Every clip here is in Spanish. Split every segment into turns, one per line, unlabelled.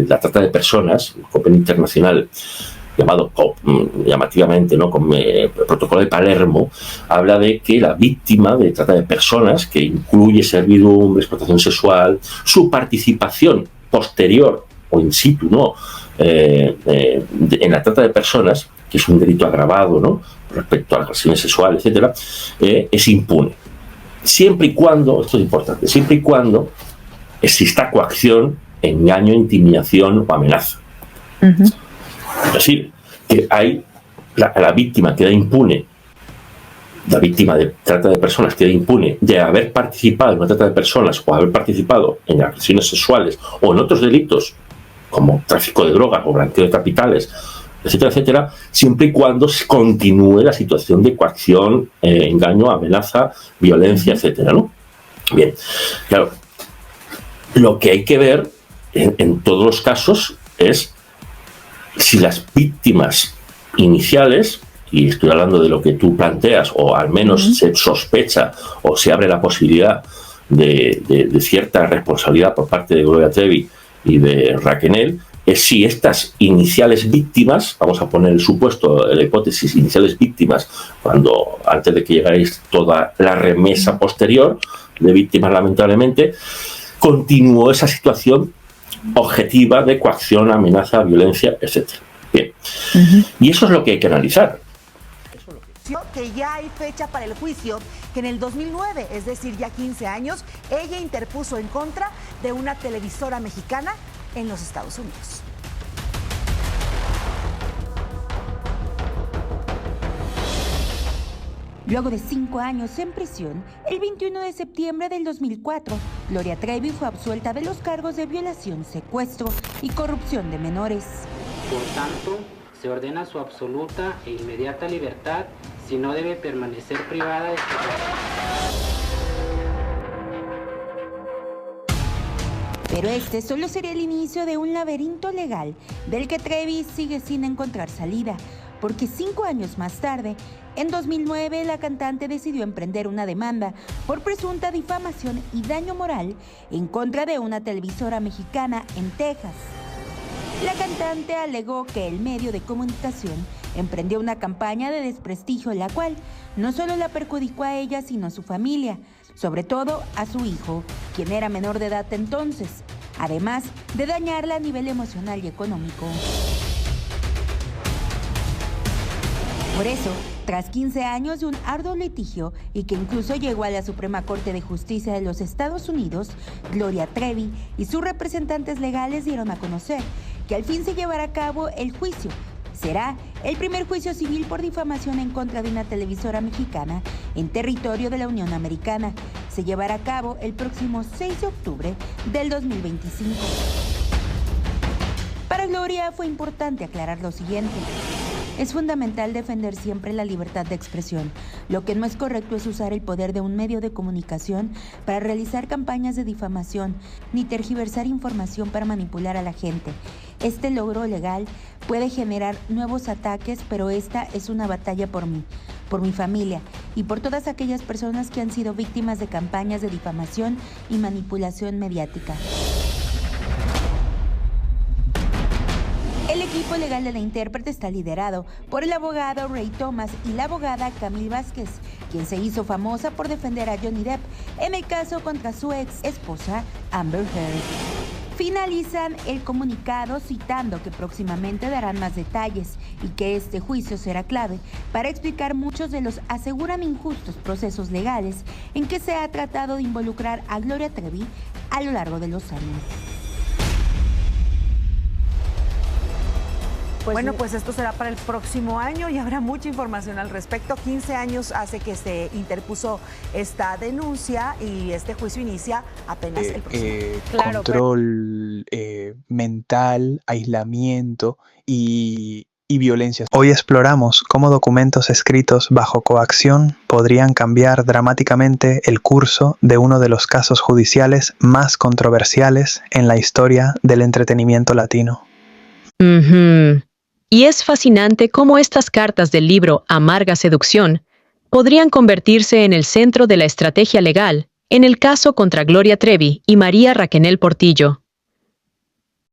la trata de personas, el convenio internacional llamado llamativamente, ¿no?, con el protocolo de Palermo, habla de que la víctima de trata de personas, que incluye servidumbre, explotación sexual, su participación posterior o in situ, ¿no?, en la trata de personas, que es un delito agravado, ¿no?, respecto a las agresiones sexuales, etcétera, es impune. Siempre y cuando, esto es importante, siempre y cuando exista coacción, engaño, intimidación o amenaza. Es decir, que la víctima queda impune, la víctima de trata de personas queda impune de haber participado en una trata de personas o haber participado en agresiones sexuales o en otros delitos como tráfico de drogas o blanqueo de capitales, etcétera, etcétera, siempre y cuando continúe la situación de coacción, engaño, amenaza, violencia, etcétera, ¿no? Bien, claro, lo que hay que ver en todos los casos es si las víctimas iniciales, y estoy hablando de lo que tú planteas, o al menos se sospecha o se abre la posibilidad de cierta responsabilidad por parte de Gloria Trevi y de Raquenel, es si estas iniciales víctimas, vamos a poner el supuesto, la hipótesis, iniciales víctimas, cuando antes de que llegaréis toda la remesa posterior de víctimas, lamentablemente, continuó esa situación objetiva de coacción, amenaza, violencia, etc. Bien. Y eso es lo que hay que analizar.
Que ya hay fecha para el juicio, que en el 2009, es decir, ya 15 años, ella interpuso en contra de una televisora mexicana en los Estados Unidos.
Luego de 5 años en prisión, el 21 de septiembre del 2004, Gloria Trevi fue absuelta de los cargos de violación, secuestro y corrupción de menores.
Por tanto, se ordena su absoluta e inmediata libertad, si no debe permanecer privada de su
Pero este solo sería el inicio de un laberinto legal del que Trevi sigue sin encontrar salida, porque 5 años más tarde, en 2009, la cantante decidió emprender una demanda por presunta difamación y daño moral en contra de una televisora mexicana en Texas. La cantante alegó que el medio de comunicación emprendió una campaña de desprestigio, la cual no solo la perjudicó a ella, sino a su familia, sobre todo a su hijo, quien era menor de edad entonces, además de dañarla a nivel emocional y económico. Por eso, tras 15 años de un arduo litigio y que incluso llegó a la Suprema Corte de Justicia de los Estados Unidos, Gloria Trevi y sus representantes legales dieron a conocer que al fin se llevará a cabo el juicio. Será el primer juicio civil por difamación en contra de una televisora mexicana en territorio de la Unión Americana. Se llevará a cabo el próximo 6 de octubre del 2025. Para Gloria fue importante aclarar lo siguiente. Es fundamental defender siempre la libertad de expresión. Lo que no es correcto es usar el poder de un medio de comunicación para realizar campañas de difamación, ni tergiversar información para manipular a la gente. Este logro legal puede generar nuevos ataques, pero esta es una batalla por mí, por mi familia y por todas aquellas personas que han sido víctimas de campañas de difamación y manipulación mediática. El equipo legal de la intérprete está liderado por el abogado Ray Thomas y la abogada Camille Vázquez, quien se hizo famosa por defender a Johnny Depp en el caso contra su ex esposa Amber Heard. Finalizan el comunicado citando que próximamente darán más detalles y que este juicio será clave para explicar muchos de los, aseguran, injustos procesos legales en que se ha tratado de involucrar a Gloria Trevi a lo largo de los años.
Bueno, pues esto será para el próximo año y habrá mucha información al respecto. 15 años hace que se interpuso esta denuncia y este juicio inicia apenas el próximo año.
Control mental, aislamiento y violencia. Hoy exploramos cómo documentos escritos bajo coacción podrían cambiar dramáticamente el curso de uno de los casos judiciales más controversiales en la historia del entretenimiento latino.
Y es fascinante cómo estas cartas del libro Amarga Seducción podrían convertirse en el centro de la estrategia legal en el caso contra Gloria Trevi y María Raquenel Portillo.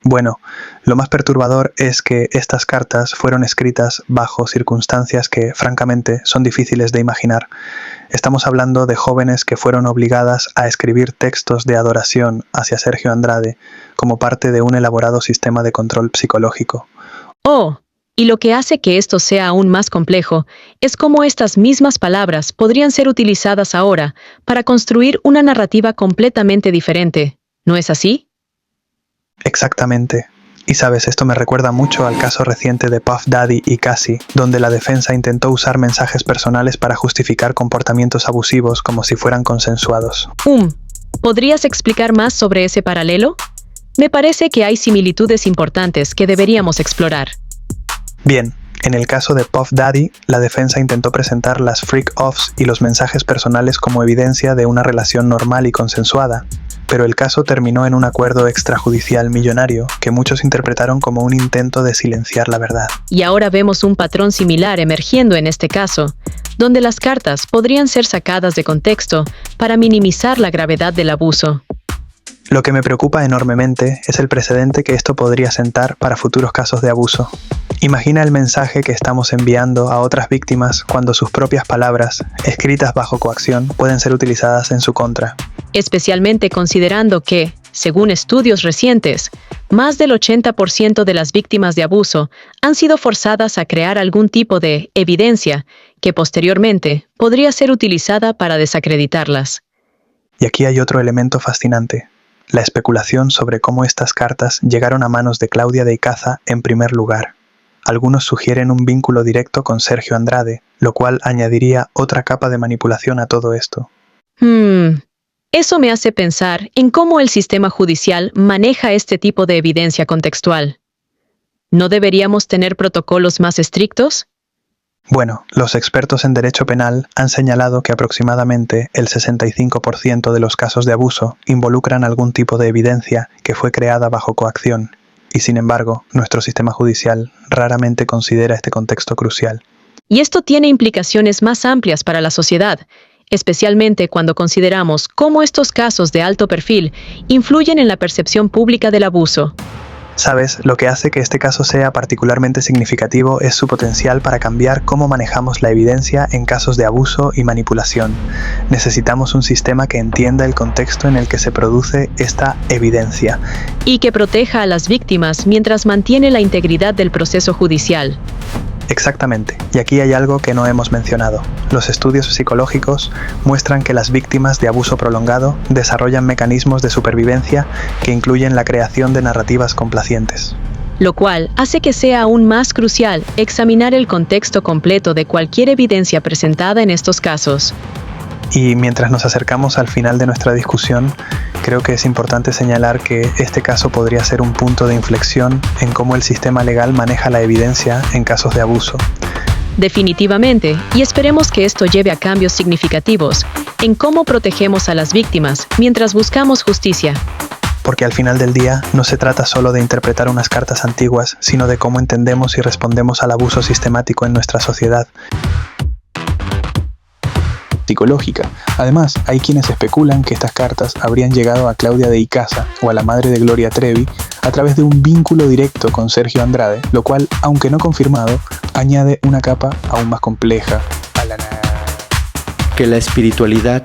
Bueno, lo más perturbador es que estas cartas fueron escritas bajo circunstancias que, francamente, son difíciles de imaginar. Estamos hablando de jóvenes que fueron obligadas a escribir textos de adoración hacia Sergio Andrade como parte de un elaborado sistema de control psicológico.
Oh, y lo que hace que esto sea aún más complejo es cómo estas mismas palabras podrían ser utilizadas ahora para construir una narrativa completamente diferente. ¿No es así?
Exactamente. Y sabes, esto me recuerda mucho al caso reciente de Puff Daddy y Cassie, donde la defensa intentó usar mensajes personales para justificar comportamientos abusivos como si fueran consensuados.
¿Podrías explicar más sobre ese paralelo? Me parece que hay similitudes importantes que deberíamos explorar.
Bien, en el caso de Puff Daddy, la defensa intentó presentar las freak-offs y los mensajes personales como evidencia de una relación normal y consensuada, pero el caso terminó en un acuerdo extrajudicial millonario que muchos interpretaron como un intento de silenciar la verdad.
Y ahora vemos un patrón similar emergiendo en este caso, donde las cartas podrían ser sacadas de contexto para minimizar la gravedad del abuso.
Lo que me preocupa enormemente es el precedente que esto podría sentar para futuros casos de abuso. Imagina el mensaje que estamos enviando a otras víctimas cuando sus propias palabras, escritas bajo coacción, pueden ser utilizadas en su contra.
Especialmente considerando que, según estudios recientes, más del 80% de las víctimas de abuso han sido forzadas a crear algún tipo de evidencia que posteriormente podría ser utilizada para desacreditarlas.
Y aquí hay otro elemento fascinante. La especulación sobre cómo estas cartas llegaron a manos de Claudia de Icaza en primer lugar. Algunos sugieren un vínculo directo con Sergio Andrade, lo cual añadiría otra capa de manipulación a todo esto.
Eso me hace pensar en cómo el sistema judicial maneja este tipo de evidencia contextual. ¿No deberíamos tener protocolos más estrictos?
Bueno, los expertos en derecho penal han señalado que aproximadamente el 65% de los casos de abuso involucran algún tipo de evidencia que fue creada bajo coacción, y sin embargo, nuestro sistema judicial raramente considera este contexto crucial.
Y esto tiene implicaciones más amplias para la sociedad, especialmente cuando consideramos cómo estos casos de alto perfil influyen en la percepción pública del abuso.
Sabes, lo que hace que este caso sea particularmente significativo es su potencial para cambiar cómo manejamos la evidencia en casos de abuso y manipulación. Necesitamos un sistema que entienda el contexto en el que se produce esta evidencia.
Y que proteja a las víctimas mientras mantiene la integridad del proceso judicial.
Exactamente, y aquí hay algo que no hemos mencionado. Los estudios psicológicos muestran que las víctimas de abuso prolongado desarrollan mecanismos de supervivencia que incluyen la creación de narrativas complacientes.
Lo cual hace que sea aún más crucial examinar el contexto completo de cualquier evidencia presentada en estos casos.
Y mientras nos acercamos al final de nuestra discusión, creo que es importante señalar que este caso podría ser un punto de inflexión en cómo el sistema legal maneja la evidencia en casos de abuso.
Definitivamente, y esperemos que esto lleve a cambios significativos en cómo protegemos a las víctimas mientras buscamos justicia.
Porque al final del día no se trata solo de interpretar unas cartas antiguas, sino de cómo entendemos y respondemos al abuso sistemático en nuestra sociedad. Psicológica. Además, hay quienes especulan que estas cartas habrían llegado a Claudia de Icaza o a la madre de Gloria Trevi a través de un vínculo directo con Sergio Andrade, lo cual, aunque no confirmado, añade una capa aún más compleja a la
que la espiritualidad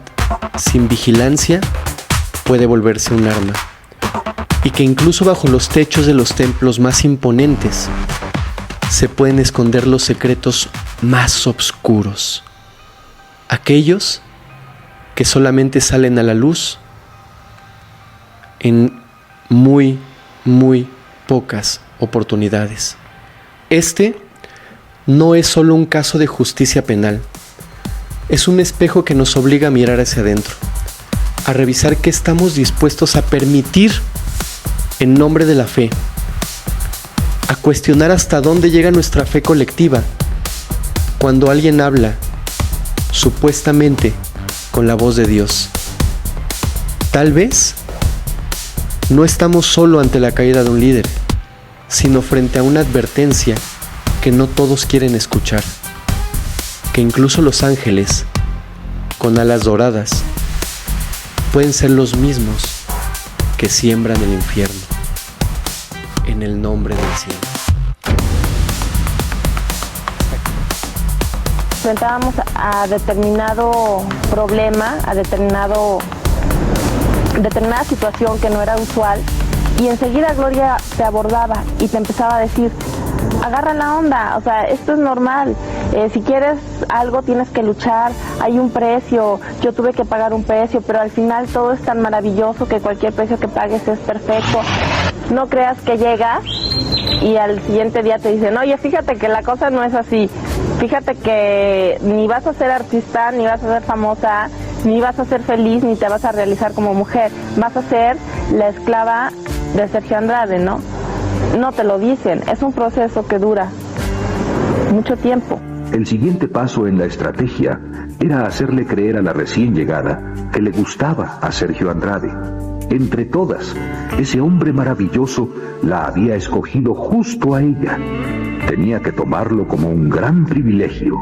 sin vigilancia puede volverse un arma, y que incluso bajo los techos de los templos más imponentes se pueden esconder los secretos más oscuros. Aquellos que solamente salen a la luz en muy pocas oportunidades. Este no es solo un caso de justicia penal, es un espejo que nos obliga a mirar hacia adentro, a revisar qué estamos dispuestos a permitir en nombre de la fe, a cuestionar hasta dónde llega nuestra fe colectiva cuando alguien habla supuestamente con la voz de Dios. Tal vez no estamos solo ante la caída de un líder, sino frente a una advertencia que no todos quieren escuchar, que incluso los ángeles con alas doradas pueden ser los mismos que siembran el infierno. en el nombre del cine.
Enfrentábamos a determinado problema, a determinada situación que no era usual, y enseguida Gloria te abordaba y te empezaba a decir: agarra la onda, o sea, esto es normal, si quieres algo tienes que luchar, hay un precio, yo tuve que pagar un precio, pero al final todo es tan maravilloso que cualquier precio que pagues es perfecto. No creas que llegas y al siguiente día te dicen: oye, fíjate que la cosa no es así, fíjate que ni vas a ser artista, ni vas a ser famosa, ni vas a ser feliz, ni te vas a realizar como mujer, vas a ser la esclava de Sergio Andrade, ¿no? No te lo dicen, es un proceso que dura mucho tiempo.
El siguiente paso en la estrategia era hacerle creer a la recién llegada que le gustaba a Sergio Andrade. Entre todas, ese hombre maravilloso la había escogido justo a ella. Tenía que tomarlo como un gran privilegio.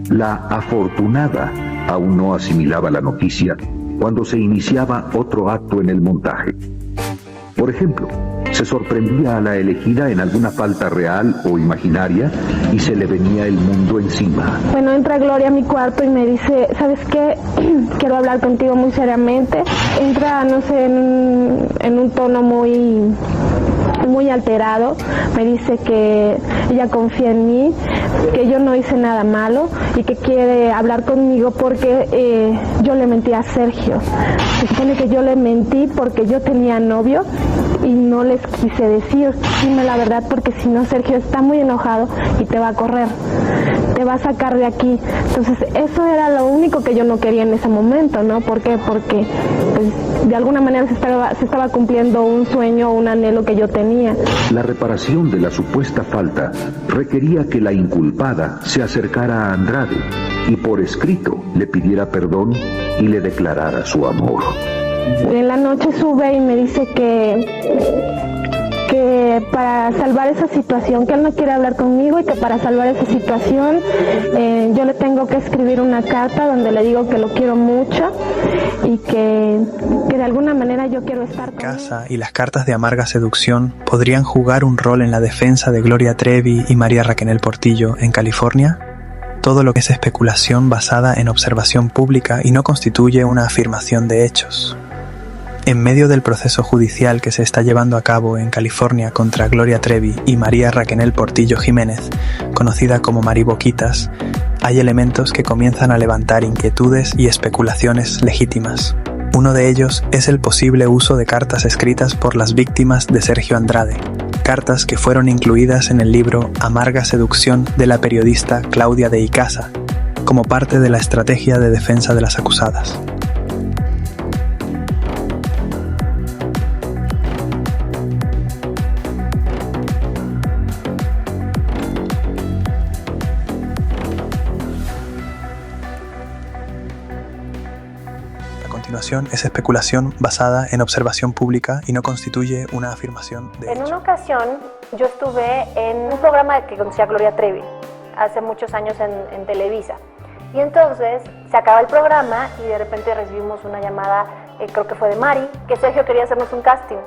La afortunada aún no asimilaba la noticia cuando se iniciaba otro acto en el montaje. Por ejemplo, se sorprendía a la elegida en alguna falta real o imaginaria y se le venía el mundo encima.
Bueno, entra Gloria a mi cuarto y me dice: ¿sabes qué? Quiero hablar contigo muy seriamente. Entra, no sé, en un tono muy alterado. Me dice que ella confía en mí, que yo no hice nada malo y que quiere hablar conmigo porque yo le mentí a Sergio. Se supone que yo le mentí porque yo tenía novio y no les quise decir: dime la verdad, porque si no Sergio está muy enojado y te va a correr, te va a sacar de aquí. Entonces eso era lo único que yo no quería en ese momento, ¿no? ¿Por qué? Porque pues, de alguna manera se estaba cumpliendo un sueño, un anhelo que yo tenía.
La reparación de la supuesta falta requería que la inculpada se acercara a Andrade y por escrito le pidiera perdón y le declarara su amor.
En la noche sube y me dice que para salvar esa situación, que él no quiere hablar conmigo y que para salvar esa situación yo le tengo que escribir una carta donde le digo que lo quiero mucho y que de alguna manera yo quiero estar con él.
Casa y las cartas de amarga seducción podrían jugar un rol en la defensa de Gloria Trevi y María Raquenel Portillo en California. Todo lo que es especulación basada en observación pública y no constituye una afirmación de hechos. En medio del proceso judicial que se está llevando a cabo en California contra Gloria Trevi y María Raquenel Portillo Jiménez, conocida como Mari Boquitas, hay elementos que comienzan a levantar inquietudes y especulaciones legítimas. Uno de ellos es el posible uso de cartas escritas por las víctimas de Sergio Andrade, cartas que fueron incluidas en el libro Amarga seducción de la periodista Claudia de Icaza, como parte de la estrategia de defensa de las acusadas. Es especulación basada en observación pública y no constituye una afirmación de hecho.
En una ocasión yo estuve en un programa que conducía Gloria Trevi hace muchos años en Televisa, y entonces se acaba el programa y de repente recibimos una llamada, creo que fue de Mari, que Sergio quería hacernos un casting,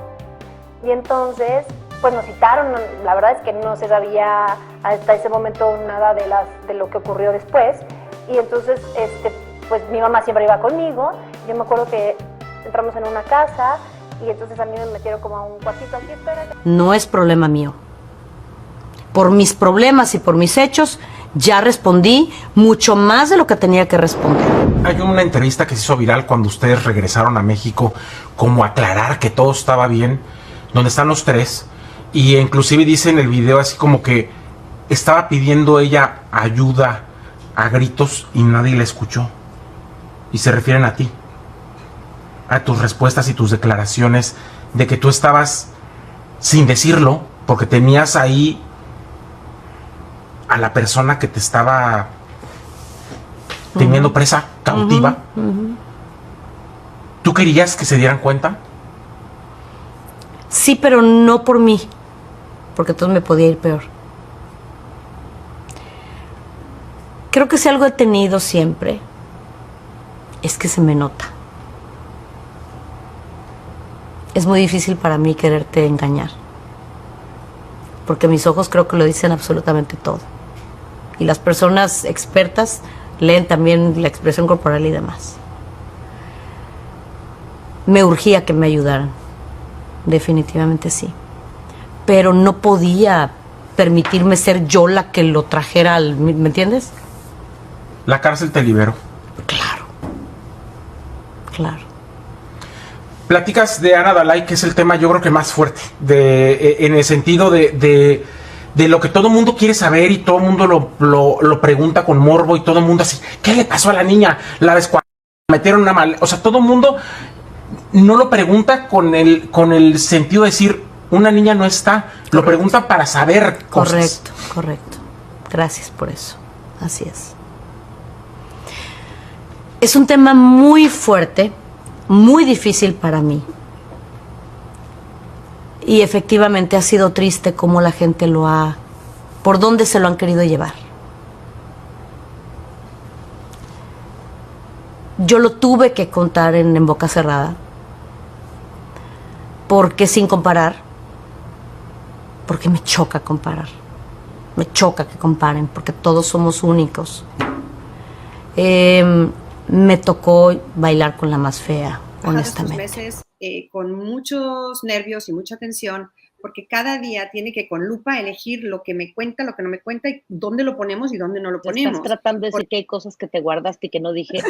y entonces pues nos citaron. La verdad es que no se sabía hasta ese momento nada de lo que ocurrió después, y entonces pues mi mamá siempre iba conmigo. Yo me acuerdo que entramos en una casa y entonces a mí me metieron como a un cuartito aquí, espérate.
No es problema mío. Por mis problemas y por mis hechos ya respondí mucho más de lo que tenía que responder.
Hay una entrevista que se hizo viral cuando ustedes regresaron a México, como aclarar que todo estaba bien, donde están los tres, y inclusive dice en el video así como que estaba pidiendo ella ayuda a gritos y nadie la escuchó. Y se refieren a ti, a tus respuestas y tus declaraciones de que tú estabas sin decirlo porque tenías ahí a la persona que te estaba teniendo presa, cautiva. ¿Tú querías que se dieran cuenta?
Sí, pero no por mí, porque entonces me podía ir peor. Creo que si algo he tenido siempre es que se me nota. Es muy difícil para mí quererte engañar. porque mis ojos creo que lo dicen absolutamente todo. Y las personas expertas leen también la expresión corporal y demás. Me urgía que me ayudaran, definitivamente sí. Pero no podía permitirme ser yo la que lo trajera al... ¿Me entiendes?
La cárcel te liberó.
Claro.
Platicas de Ana Dalai, que es el tema yo creo que más fuerte, en el sentido de lo que todo el mundo quiere saber y todo el mundo lo pregunta con morbo y todo el mundo así, ¿qué le pasó a la niña? La metieron una mal... O sea, todo el mundo no lo pregunta con el sentido de decir, una niña no está, correcto. Lo pregunta para saber cosas.
Correcto. Gracias por eso. Así es. Es un tema muy fuerte, muy difícil para mí. Y efectivamente ha sido triste cómo la gente por dónde se lo han querido llevar. Yo lo tuve que contar en boca cerrada, porque sin comparar, porque me choca comparar, me choca que comparen, porque todos somos únicos. Me tocó bailar con la más fea, honestamente.
Estos meses con muchos nervios y mucha tensión, porque cada día tiene que con lupa elegir lo que me cuenta, lo que no me cuenta, y dónde lo ponemos y dónde no lo ponemos.
Estás tratando de decir que hay cosas que te guardaste y que no dije.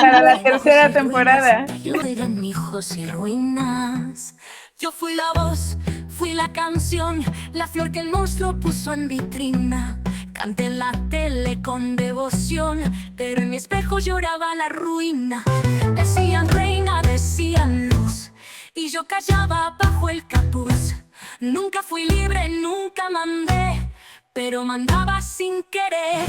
Para la tercera temporada.
Eran hijos y ruinas. Yo fui la voz, fui la canción, la flor que el monstruo puso en vitrina. Canté en la tele con devoción, pero en mi espejo lloraba la ruina. Decían reina, decían luz, y yo callaba bajo el capuz. Nunca fui libre, nunca mandé, pero mandaba sin querer.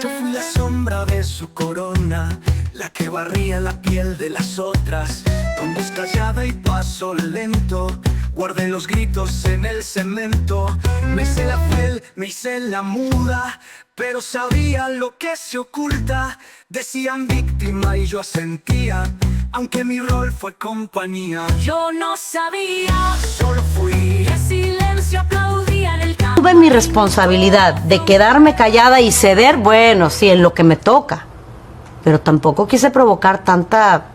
Yo fui la sombra de su corona, la que barría la piel de las otras. Con voz callada y paso lento, guardé los gritos en el cemento. Me hice la piel, me hice la muda, pero sabía lo que se oculta. Decían víctima y yo asentía, aunque mi rol fue compañía.
Yo no sabía, solo fui. El silencio aplaudía en el campo.
Tuve mi responsabilidad de quedarme callada y ceder, bueno, sí, en lo que me toca. Pero tampoco quise provocar tanta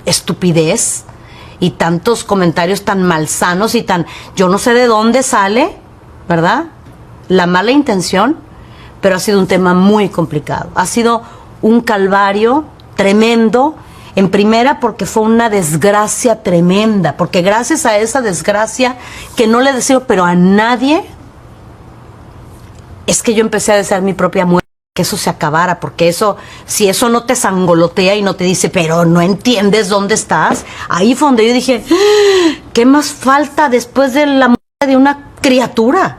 estupidez y tantos comentarios tan malsanos y tan... Yo no sé de dónde sale, ¿verdad? La mala intención, pero ha sido un tema muy complicado. Ha sido un calvario tremendo, en primera porque fue una desgracia tremenda, porque gracias a esa desgracia, que no le deseo, pero a nadie, es que yo empecé a desear mi propia muerte, que eso se acabara, porque eso, si eso no te sangolotea y no te dice, pero no entiendes dónde estás, ahí fue donde yo dije, ¿qué más falta después de la muerte de una criatura?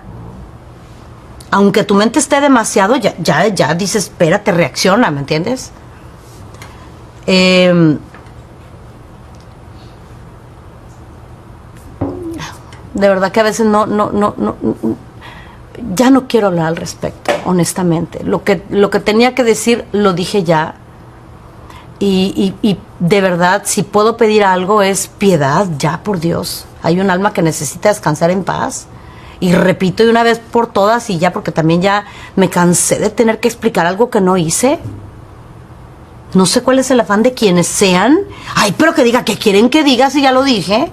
Aunque tu mente esté demasiado, ya dices, espérate, reacciona, ¿me entiendes? De verdad que a veces ya no quiero hablar al respecto, honestamente. Lo que tenía que decir lo dije ya. Y de verdad, si puedo pedir algo es piedad, ya, por Dios. Hay un alma que necesita descansar en paz. Y repito de una vez por todas y ya, porque también ya me cansé de tener que explicar algo que no hice. No sé cuál es el afán de quienes sean. Ay, pero que diga, ¿qué quieren que diga si ya lo dije?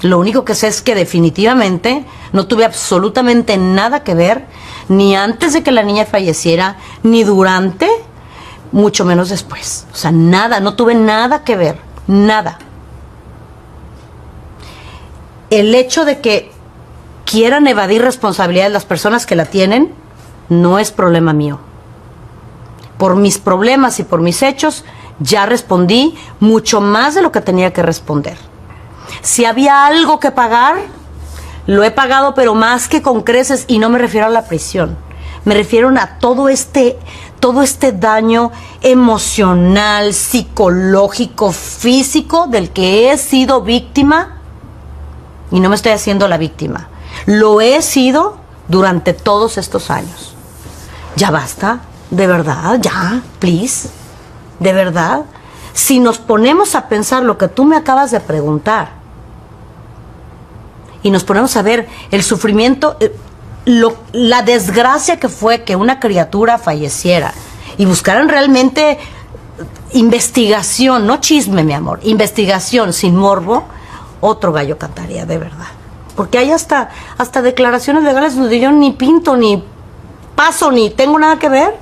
Lo único que sé es que definitivamente no tuve absolutamente nada que ver, ni antes de que la niña falleciera, ni durante, mucho menos después. O sea, nada, no tuve nada que ver, nada. El hecho de que quieran evadir responsabilidades las personas que la tienen, no es problema mío. Por mis problemas y por mis hechos, ya respondí mucho más de lo que tenía que responder. Si había algo que pagar, lo he pagado, pero más que con creces, y no me refiero a la prisión. Me refiero a todo este daño emocional, psicológico, físico del que he sido víctima. Y no me estoy haciendo la víctima. Lo he sido durante todos estos años. Ya basta, de verdad, ya, please, de verdad. Si nos ponemos a pensar lo que tú me acabas de preguntar, y nos ponemos a ver el sufrimiento, la desgracia que fue que una criatura falleciera y buscaran realmente investigación, no chisme, mi amor, investigación sin morbo, otro gallo cantaría, de verdad. Porque hay hasta declaraciones legales donde yo ni pinto, ni paso, ni tengo nada que ver.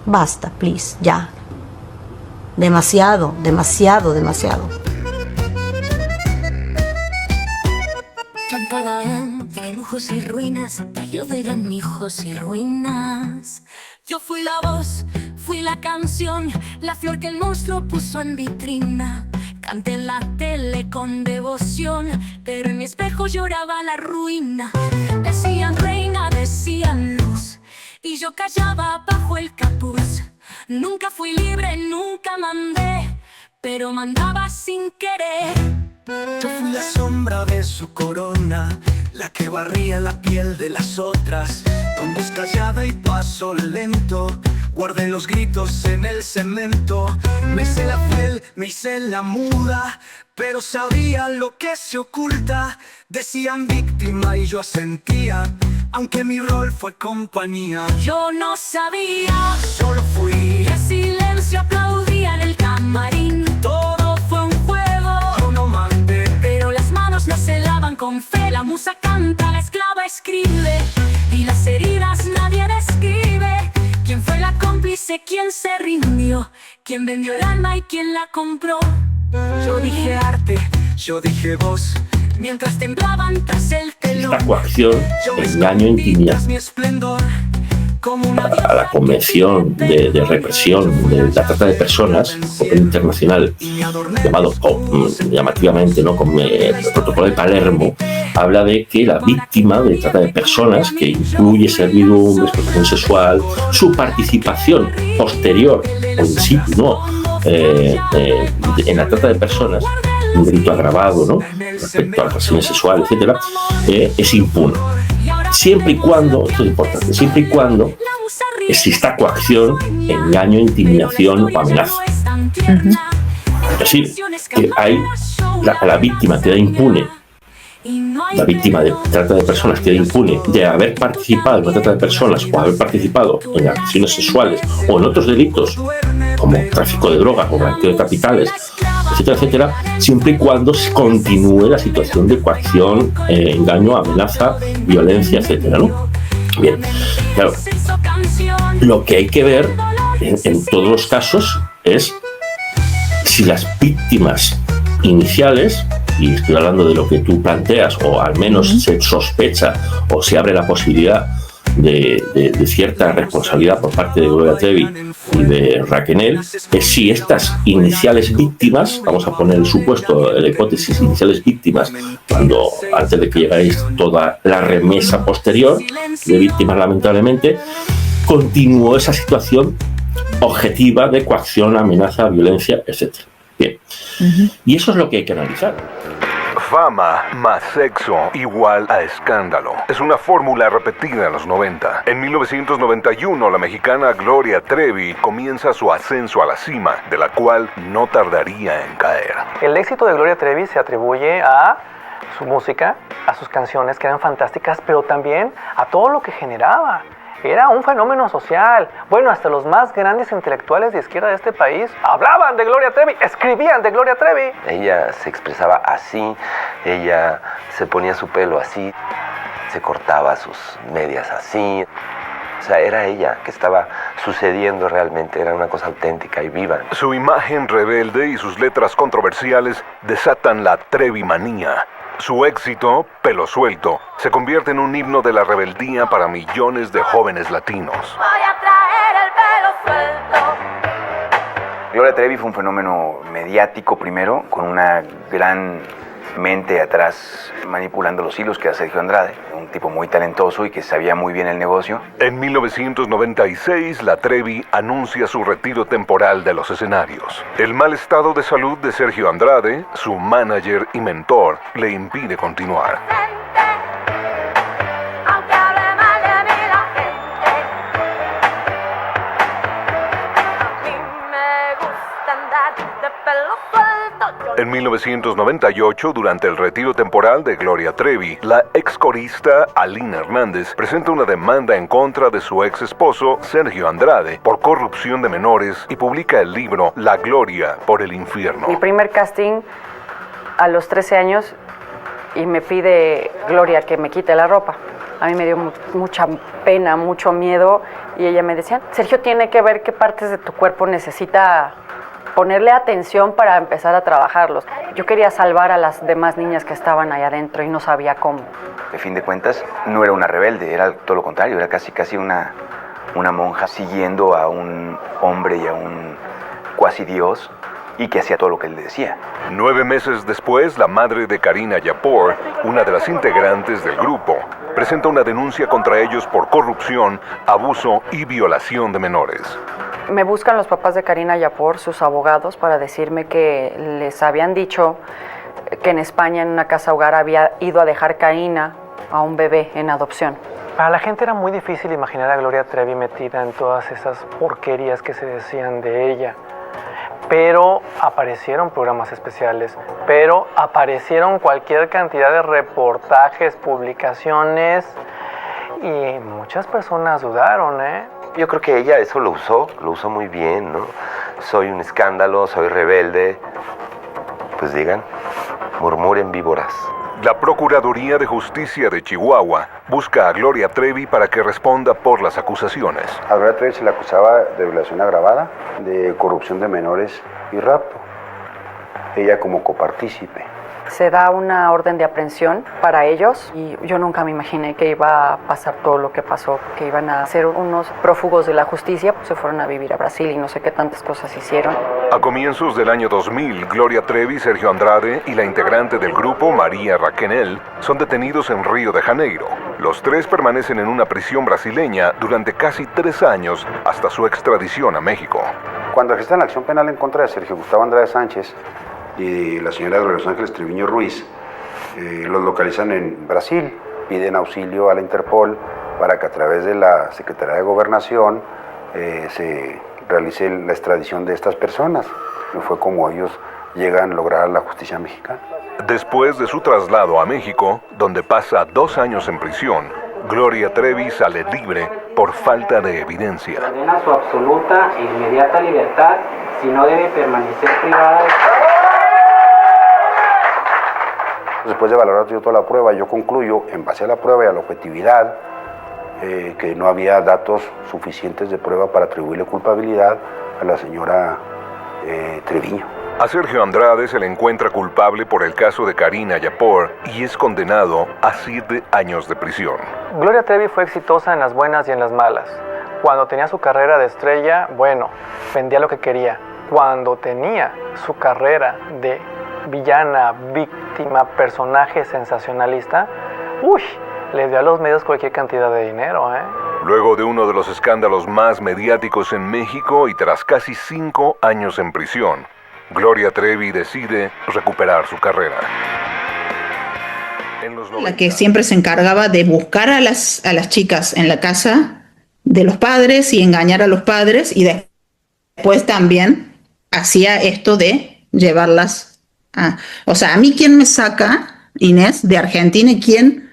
Basta, please, ya. Demasiado, demasiado, demasiado.
Cantada entre lujos y ruinas, yo verán hijos y ruinas. Yo fui la voz, fui la canción, la flor que el monstruo puso en vitrina. Canté en la tele con devoción, pero en mi espejo lloraba la ruina. Decían reina, decían luz, y yo callaba bajo el capuz. Nunca fui libre, nunca mandé, pero mandaba sin querer.
Yo fui la sombra de su corona, la que barría la piel de las otras. Con voz callada y paso lento, guardé los gritos en el cemento. Me hice la piel, me hice la muda, pero sabía lo que se oculta. Decían víctima y yo asentía, aunque mi rol fue compañía.
Yo no sabía,
solo fui.
El silencio aplaudía en el camarín.
Todo fue un juego, yo no mandé.
Pero las manos no se lavan con fe. La musa canta, la esclava escribe, y las heridas nadie describe. ¿Quién fue la cómplice? ¿Quién se rindió? ¿Quién vendió el alma y quién la compró?
Yo dije arte, yo dije voz, mientras temblaban tras el telón.
Esta coacción, engaño, intimidación, a la Convención de Represión de la Trata de Personas, Convenio Internacional, llamado llamativamente, ¿no?, como el Protocolo de Palermo, habla de que la víctima de trata de personas, que incluye servidumbre, explotación sexual, su participación posterior o in situ, ¿no?, en la trata de personas, un delito agravado, ¿no?, respecto a las relaciones sexuales, etcétera, es impune. Siempre y cuando, esto es importante, siempre y cuando exista coacción, engaño, intimidación o amenaza. Es decir, que la víctima queda impune, la víctima de trata de personas queda impune de haber participado en la trata de personas o haber participado en agresiones sexuales o en otros delitos como tráfico de drogas o blanqueo de capitales, etcétera, etcétera, siempre y cuando continúe la situación de coacción, engaño, amenaza, violencia, etcétera, ¿no? Bien, claro, lo que hay que ver en todos los casos es si las víctimas iniciales, y estoy hablando de lo que tú planteas, o al menos se sospecha o se abre la posibilidad de cierta responsabilidad por parte de Gloria Trevi y de Raquenel, es si estas iniciales víctimas, vamos a poner el supuesto, la hipótesis iniciales víctimas, cuando antes de que llegáis toda la remesa posterior de víctimas, lamentablemente, continuó esa situación objetiva de coacción, amenaza, violencia, etc. Bien. Y eso es lo que hay que analizar.
Fama más sexo igual a escándalo. Es una fórmula repetida en los 90. En 1991, la mexicana Gloria Trevi comienza su ascenso a la cima, de la cual no tardaría en caer.
El éxito de Gloria Trevi se atribuye a su música, a sus canciones que eran fantásticas, pero también a todo lo que generaba. Era un fenómeno social. Bueno, hasta los más grandes intelectuales de izquierda de este país hablaban de Gloria Trevi, escribían de Gloria Trevi.
Ella se expresaba así, ella se ponía su pelo así, se cortaba sus medias así. O sea, era ella que estaba sucediendo realmente, era una cosa auténtica y viva.
Su imagen rebelde y sus letras controversiales desatan la Trevimanía. Su éxito, Pelo Suelto, se convierte en un himno de la rebeldía para millones de jóvenes latinos.
Voy a traer el pelo suelto.
Gloria Trevi fue un fenómeno mediático primero, con una gran mente atrás manipulando los hilos, que era Sergio Andrade, un tipo muy talentoso y que sabía muy bien el negocio.
En 1996, la Trevi anuncia su retiro temporal de los escenarios. El mal estado de salud de Sergio Andrade, su manager y mentor, le impide continuar.
andar de pelo suelto.
En 1998, durante el retiro temporal de Gloria Trevi, la ex corista Alina Hernández presenta una demanda en contra de su ex esposo Sergio Andrade por corrupción de menores y publica el libro La Gloria por el Infierno.
Mi primer casting a los 13 años y me pide Gloria que me quite la ropa. A mí me dio mucha pena, mucho miedo y ella me decía, Sergio tiene que ver qué partes de tu cuerpo necesita ponerle atención para empezar a trabajarlos. Yo quería salvar a las demás niñas que estaban ahí adentro y no sabía cómo.
De fin de cuentas, no era una rebelde, era todo lo contrario, era casi una monja siguiendo a un hombre y a un cuasi dios y que hacía todo lo que él le decía.
9 meses después, la madre de Karina Yapor, una de las integrantes del grupo, presenta una denuncia contra ellos por corrupción, abuso y violación de menores.
Me buscan los papás de Karina Yapor, sus abogados, para decirme que les habían dicho que en España, en una casa hogar, había ido a dejar Karina a un bebé en adopción.
Para la gente era muy difícil imaginar a Gloria Trevi metida en todas esas porquerías que se decían de ella. Pero aparecieron programas especiales, pero aparecieron cualquier cantidad de reportajes, publicaciones, y muchas personas dudaron, ¿eh?
Yo creo que ella eso lo usó muy bien, ¿no? Soy un escándalo, soy rebelde. Pues digan, murmuren víboras.
La Procuraduría de Justicia de Chihuahua busca a Gloria Trevi para que responda por las acusaciones.
A Gloria Trevi se le acusaba de violación agravada, de corrupción de menores y rapto. Ella como copartícipe.
Se da una orden de aprehensión para ellos y yo nunca me imaginé que iba a pasar todo lo que pasó, que iban a ser unos prófugos de la justicia, pues se fueron a vivir a Brasil y no sé qué tantas cosas hicieron.
A comienzos del año 2000, Gloria Trevi, Sergio Andrade y la integrante del grupo, María Raquenel, son detenidos en Río de Janeiro. Los tres permanecen en una prisión brasileña durante casi 3 años hasta su extradición a México.
Cuando gestan la acción penal en contra de Sergio Gustavo Andrade Sánchez y la señora de Los Ángeles Treviño Ruiz, los localizan en Brasil, piden auxilio a la Interpol para que a través de la Secretaría de Gobernación se realice la extradición de estas personas. Y fue como ellos llegan a lograr la justicia mexicana.
Después de su traslado a México, donde pasa 2 años en prisión, Gloria Trevi sale libre por falta de evidencia.
Ordena su absoluta e inmediata libertad, si no debe permanecer privada de...
Después de valorar toda la prueba, yo concluyo, en base a la prueba y a la objetividad, que no había datos suficientes de prueba para atribuirle culpabilidad a la señora Treviño.
A Sergio Andrade se le encuentra culpable por el caso de Karina Yapor y es condenado a 7 años de prisión.
Gloria Trevi fue exitosa en las buenas y en las malas. Cuando tenía su carrera de estrella, bueno, vendía lo que quería. Cuando tenía su carrera de villana, víctima, personaje sensacionalista, le dio a los medios cualquier cantidad de dinero, ¿eh?
Luego de uno de los escándalos más mediáticos en México y tras casi 5 años en prisión, Gloria Trevi decide recuperar su carrera.
La que siempre se encargaba de buscar a las chicas en la casa de los padres y engañar a los padres, y después también hacía esto de llevarlas a... O sea, a mí, ¿quién me saca, Inés, de Argentina, y quién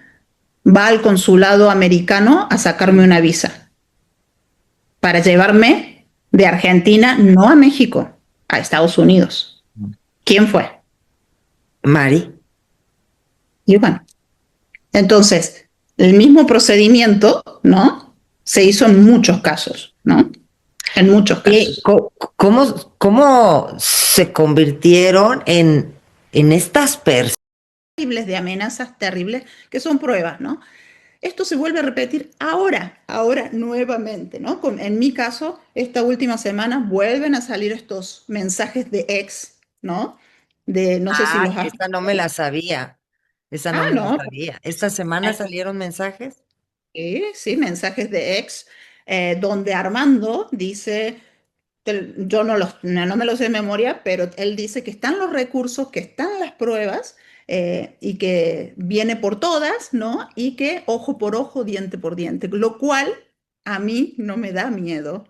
va al consulado americano a sacarme una visa para llevarme de Argentina, no a México, a Estados Unidos? ¿Quién fue?
Mari.
Y bueno, entonces, el mismo procedimiento, ¿no? Se hizo en muchos casos, ¿no? En muchos casos.
¿Cómo se convirtieron en estas personas?
Terribles, de amenazas terribles, que son pruebas, ¿no? Esto se vuelve a repetir ahora nuevamente, ¿no? En mi caso, esta última semana vuelven a salir estos mensajes de ex, ¿no? De, no sé si los has...
Esta no me la sabía. Esa no me la sabía. ¿Esta semana salieron mensajes?
Sí, mensajes de ex, donde Armando dice, yo no me los sé de memoria, pero él dice que están los recursos, que están las pruebas, y que viene por todas, ¿no? Y que ojo por ojo, diente por diente, lo cual a mí no me da miedo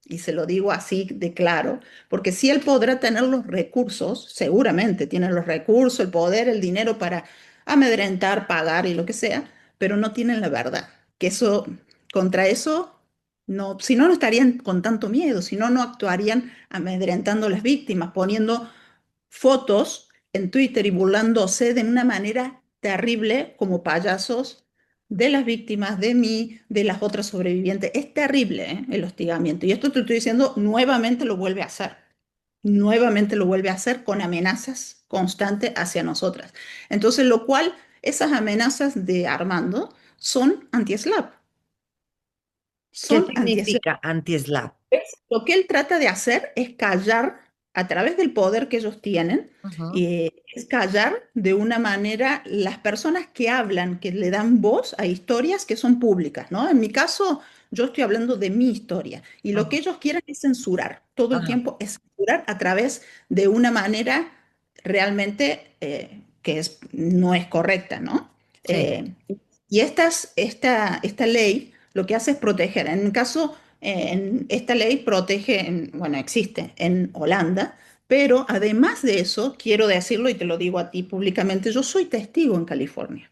y se lo digo así de claro, porque si él podrá tener los recursos, seguramente tiene los recursos, el poder, el dinero para amedrentar, pagar y lo que sea, pero no tienen la verdad. Que eso, contra eso, no, si no, no estarían con tanto miedo, si no, no actuarían amedrentando a las víctimas, poniendo fotos en Twitter y burlándose de una manera terrible como payasos de las víctimas, de mí, de las otras sobrevivientes. Es terrible, ¿eh? El hostigamiento. Y esto te estoy diciendo, nuevamente lo vuelve a hacer. Nuevamente lo vuelve a hacer con amenazas constantes hacia nosotras. Entonces, lo cual, esas amenazas de Armando son anti-SLAP.
¿Qué significa anti-SLAP?
Lo que él trata de hacer es callar, a través del poder que ellos tienen, es callar de una manera las personas que hablan, que le dan voz a historias que son públicas, ¿no? En mi caso, yo estoy hablando de mi historia, y lo que ellos quieren es censurar, todo el tiempo es censurar a través de una manera realmente que no es correcta, ¿no? Y esta ley lo que hace es proteger. En el caso, esta ley protege, bueno, existe en Holanda, pero además de eso, quiero decirlo y te lo digo a ti públicamente, yo soy testigo en California.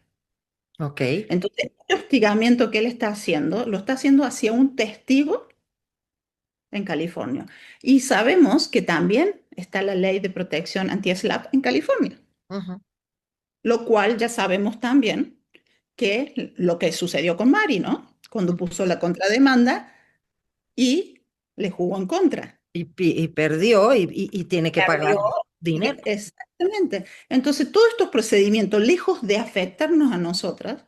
Ok.
Entonces, el hostigamiento que él está haciendo, lo está haciendo hacia un testigo en California. Y sabemos que también está la ley de protección anti-SLAP en California. Lo cual ya sabemos también que lo que sucedió con Mari, ¿no? Cuando puso la contrademanda y le jugó en contra.
Y perdió y tiene que pagar dinero.
Exactamente. Entonces, todos estos procedimientos, lejos de afectarnos a nosotras,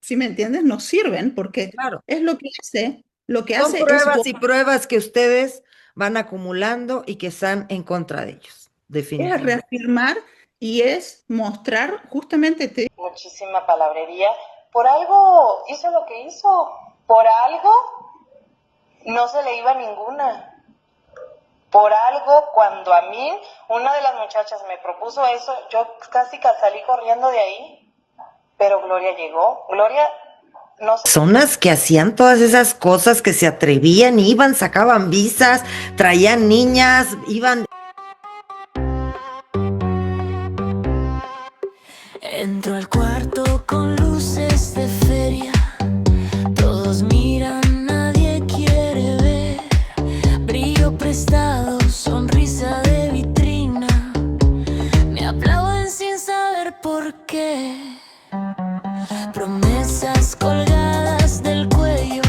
¿sí me entiendes? Nos sirven porque es lo que hace. Lo que
Son
hace
pruebas
es
y pruebas que ustedes van acumulando y que están en contra de ellos,
es
definitivamente.
reafirmar y es mostrar justamente
muchísima palabrería. Por algo hizo lo que hizo. Por algo no se le iba ninguna. Por algo, cuando a mí, una de las muchachas me propuso eso, yo casi salí corriendo de ahí. Pero Gloria llegó. Gloria no sé.
Personas que hacían todas esas cosas, que se atrevían, iban, sacaban visas, traían niñas, iban.
Entro al cuarto con luces de feria. Todos miran, nadie quiere ver. Brillo prestado, sonrisa de vitrina. Me aplauden sin saber por qué. Promesas colgadas del cuello.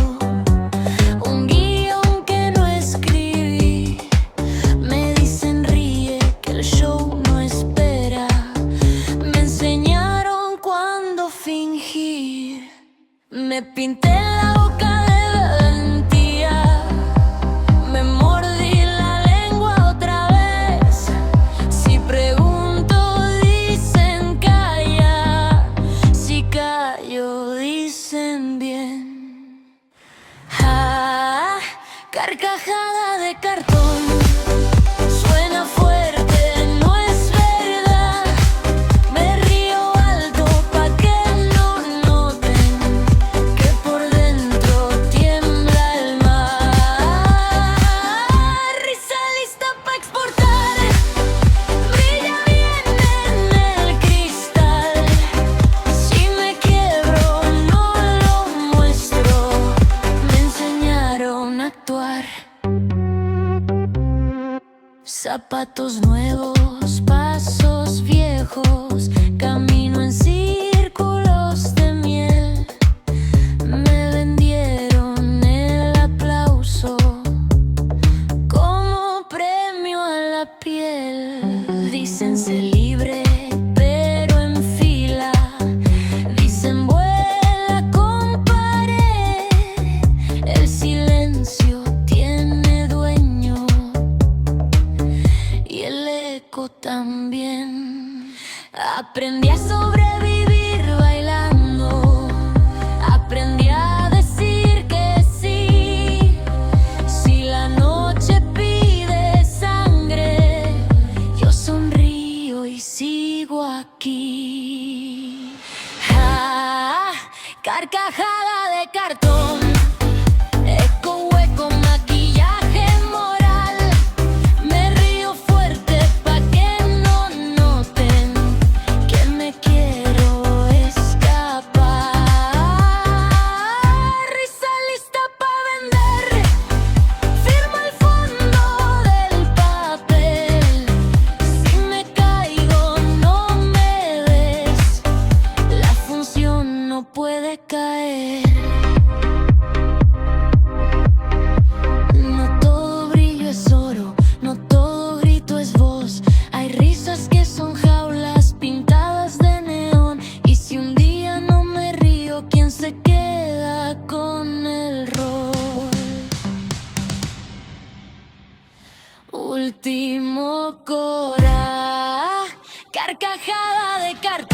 Un guión que no escribí. Me dicen ríe, que el show no espera. Me enseñaron cuando fingir. Me pinté la boca de valentía. Me mordí la lengua otra vez. Si pregunto, dicen calla. Si callo, dicen bien. Ah, carcajada de cartón. Suena fuerte, no es verdad. Me río alto pa' que no noten que por dentro tiembla el mar. Risa lista pa' exportar. Brilla bien en el cristal. Si me quiebro no lo muestro. Me enseñaron a actuar. Zapatos nuevos, pasos viejos, camino en círculos de miel. Me vendieron el aplauso como premio a la piel. Dicen sé libre, pero en fila. Dicen vuela con pared. El silencio tiene dueño y el eco también. Aprendí a sobrevivir bailando. Aprendí a decir que sí. Si la noche pide sangre, yo sonrío y sigo aquí. Ah, carcajada de cartón. Eco hueco. último cora, carcajada de carta.